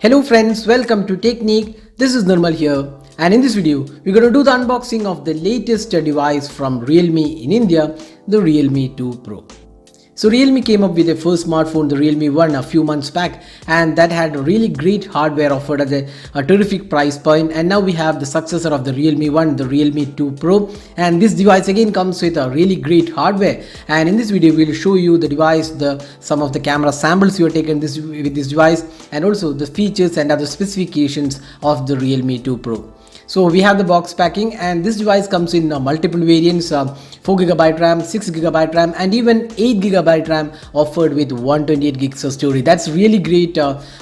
Hello friends, welcome to Technique. This is Nirmal here, and in this video we're going to do the unboxing of the latest device from Realme in India, the Realme 2 Pro. So Realme came up with their first smartphone, the Realme 1, a few months back, and that had really great hardware offered at a terrific price point. And now we have the successor of the Realme 1, the Realme 2 Pro, and this device again comes with a really great hardware. And in this video we'll show you the device, some of the camera samples you have taken with this device, and also the features and other specifications of the Realme 2 Pro. So we have the box packing, and this device comes in multiple variants, 4GB RAM, 6GB RAM, and even 8GB RAM offered with 128 gigs of storage. That's really great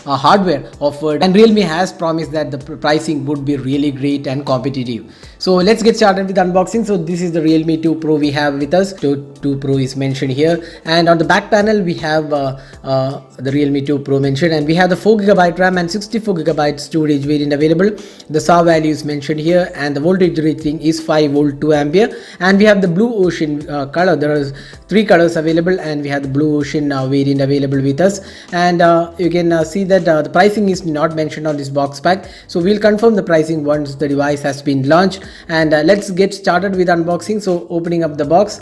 hardware offered, and Realme has promised that the pricing would be really great and competitive. So let's get started with unboxing. So this is the Realme 2 Pro we have with us. 2 Pro is mentioned here, and on the back panel we have the Realme 2 Pro mentioned, and we have the 4GB RAM and 64GB storage variant available. The SAR value is mentioned here, and the voltage rating is 5 volt 2 ampere, and we have the blue ocean color. There are 3 colors available, and we have the blue ocean variant available with us. And you can see that the pricing is not mentioned on this box pack, so we'll confirm the pricing once the device has been launched. And let's get started with unboxing. So opening up the box,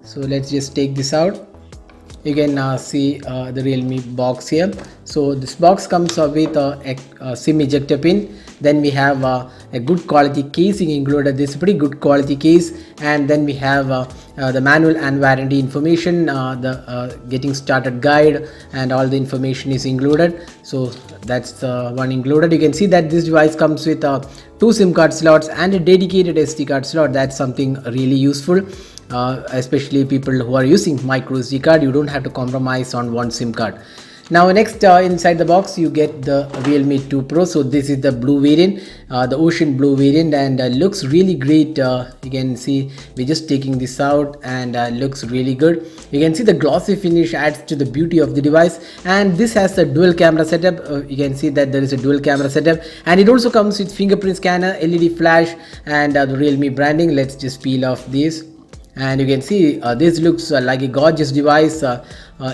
so let's just take this out. You can see the Realme box here. So this box comes with a SIM ejector pin. Then we have a good quality casing included. This pretty good quality case, and then we have the manual and warranty information, the getting started guide, and all the information is included. So that's the one included. You can see that this device comes with 2 SIM card slots and a dedicated SD card slot. That's something really useful. Especially people who are using micro SD card, you don't have to compromise on one SIM card. Now next, inside the box you get the Realme 2 Pro. So this is the blue variant, the ocean blue variant, and looks really great. You can see we're just taking this out, and looks really good. You can see the glossy finish adds to the beauty of the device, and this has a dual camera setup. You can see that there is a dual camera setup, and it also comes with fingerprint scanner, LED flash, and the Realme branding. Let's just peel off this, and you can see this looks like a gorgeous device,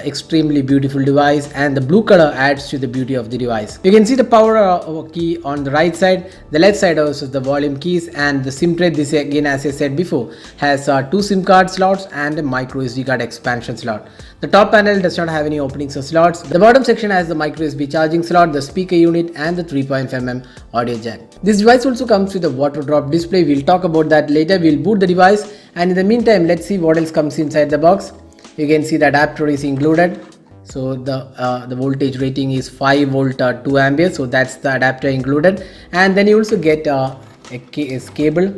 extremely beautiful device, and the blue color adds to the beauty of the device. You can see the power key on the right side. The left side also is the volume keys, and the SIM tray, this again, as I said before, has 2 SIM card slots and a micro SD card expansion slot. The top panel does not have any openings or slots. The bottom section has the micro USB charging slot, the speaker unit, and the 3.5mm audio jack. This device also comes with a water drop display. We'll talk about that later. We'll boot the device, and in the meantime let's see what else comes inside the box. You can see the adapter is included. So the voltage rating is 5 volt 2 ampere, so that's the adapter included. And then you also get a cable.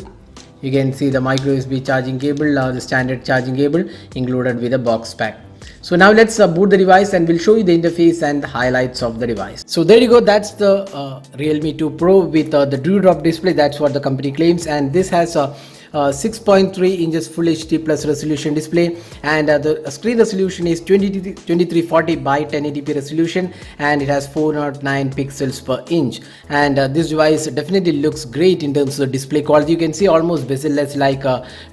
You can see the micro USB charging cable, the standard charging cable included with the box pack. So now let's boot the device, and we'll show you the interface and the highlights of the device. So there you go, that's the Realme 2 Pro with the dewdrop display. That's what the company claims, and this has a 6.3 inches full HD plus resolution display, and the screen resolution is 2340 by 1080p resolution, and it has 409 pixels per inch. And this device definitely looks great in terms of display quality. You can see almost bezel-less like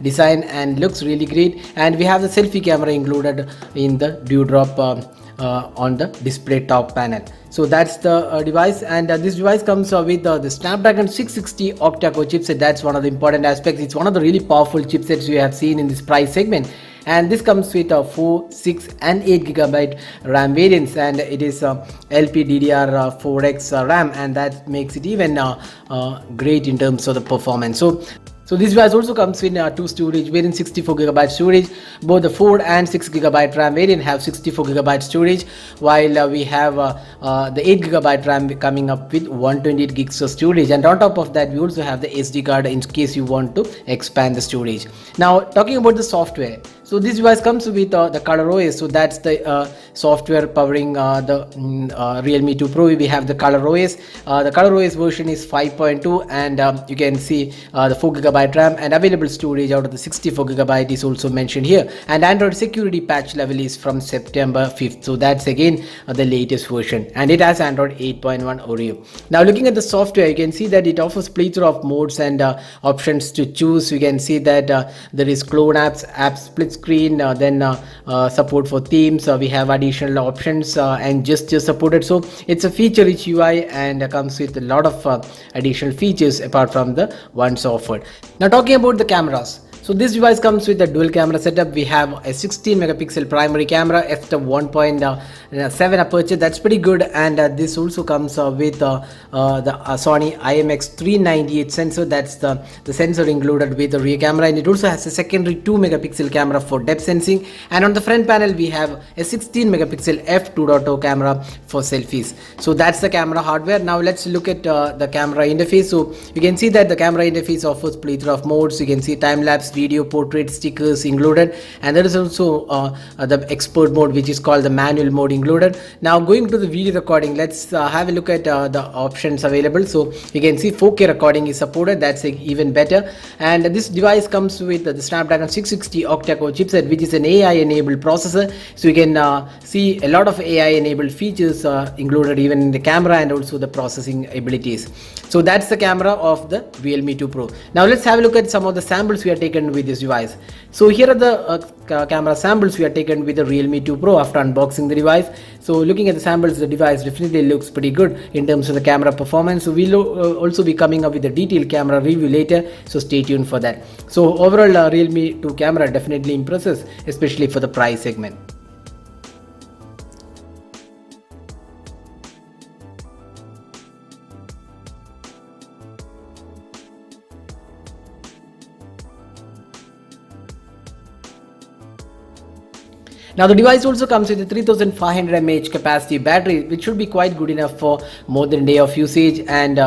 design, and looks really great. And we have the selfie camera included in the dewdrop on the display top panel. So that's the device, and this device comes with the Snapdragon 660 octa-core chipset. That's one of the important aspects. It's one of the really powerful chipsets we have seen in this price segment, and this comes with 4, 6 and 8GB RAM variants, and it is LPDDR4X RAM, and that makes it even great in terms of the performance. So this device also comes in 2 storage variants, 64GB storage. Both the 4 and 6GB RAM variant have 64GB storage, while we have the 8GB RAM coming up with 128 gigs of storage. And on top of that, we also have the SD card in case you want to expand the storage. Now talking about the software, so this device comes with the ColorOS. So that's the software powering the Realme 2 Pro. We have the ColorOS. The ColorOS version is 5.2, and you can see the 4GB RAM and available storage out of the 64GB is also mentioned here. And Android security patch level is from September 5th. So that's again the latest version, and it has Android 8.1 Oreo. Now looking at the software, you can see that it offers plethora of modes and options to choose. You can see that there is clone apps, app split screen, support for themes, we have additional options and gestures supported. So it's a feature rich UI and comes with a lot of additional features apart from the ones offered. Now talking about the cameras. So this device comes with a dual camera setup. We have a 16 megapixel primary camera, f1.7 aperture. That's pretty good. And this also comes with the Sony IMX398 sensor. That's the sensor included with the rear camera, and it also has a secondary 2 megapixel camera for depth sensing. And on the front panel we have a 16 megapixel f2.0 camera for selfies. So that's the camera hardware. Now let's look at the camera interface. So you can see that the camera interface offers plethora of modes. You can see time lapse, video, portrait, stickers included, and there is also the expert mode, which is called the manual mode, included. Now going to the video recording, let's have a look at the options available. So you can see 4K recording is supported. That's even better. And this device comes with the Snapdragon 660 octa-core chipset, which is an AI enabled processor. So you can see a lot of AI enabled features included even in the camera and also the processing abilities. So that's the camera of the Realme 2 Pro. Now let's have a look at some of the samples we have taken with this device. So here are the camera samples we have taken with the Realme 2 Pro after unboxing the device. So looking at the samples, the device definitely looks pretty good in terms of the camera performance. So we'll also be coming up with a detailed camera review later, so stay tuned for that. So overall Realme 2 camera definitely impresses, especially for the price segment. Now the device also comes with a 3500 mAh capacity battery, which should be quite good enough for more than a day of usage. And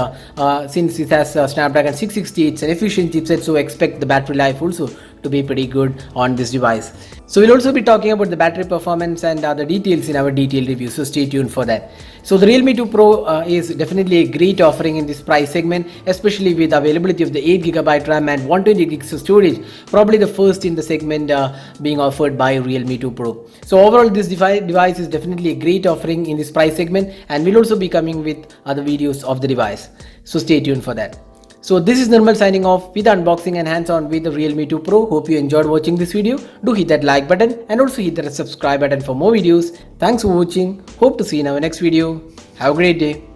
since it has Snapdragon 660, it's an efficient chipset, so expect the battery life also to be pretty good on this device. So we'll also be talking about the battery performance and other details in our detailed review, so stay tuned for that. So the Realme 2 Pro is definitely a great offering in this price segment, especially with availability of the 8GB RAM and 128GB of storage, probably the first in the segment being offered by Realme 2 Pro. So overall this device is definitely a great offering in this price segment, and we'll also be coming with other videos of the device, so stay tuned for that. So this is Nirmal signing off with unboxing and hands-on with the Realme 2 Pro. Hope you enjoyed watching this video. Do hit that like button and also hit that subscribe button for more videos. Thanks for watching. Hope to see you in our next video. Have a great day.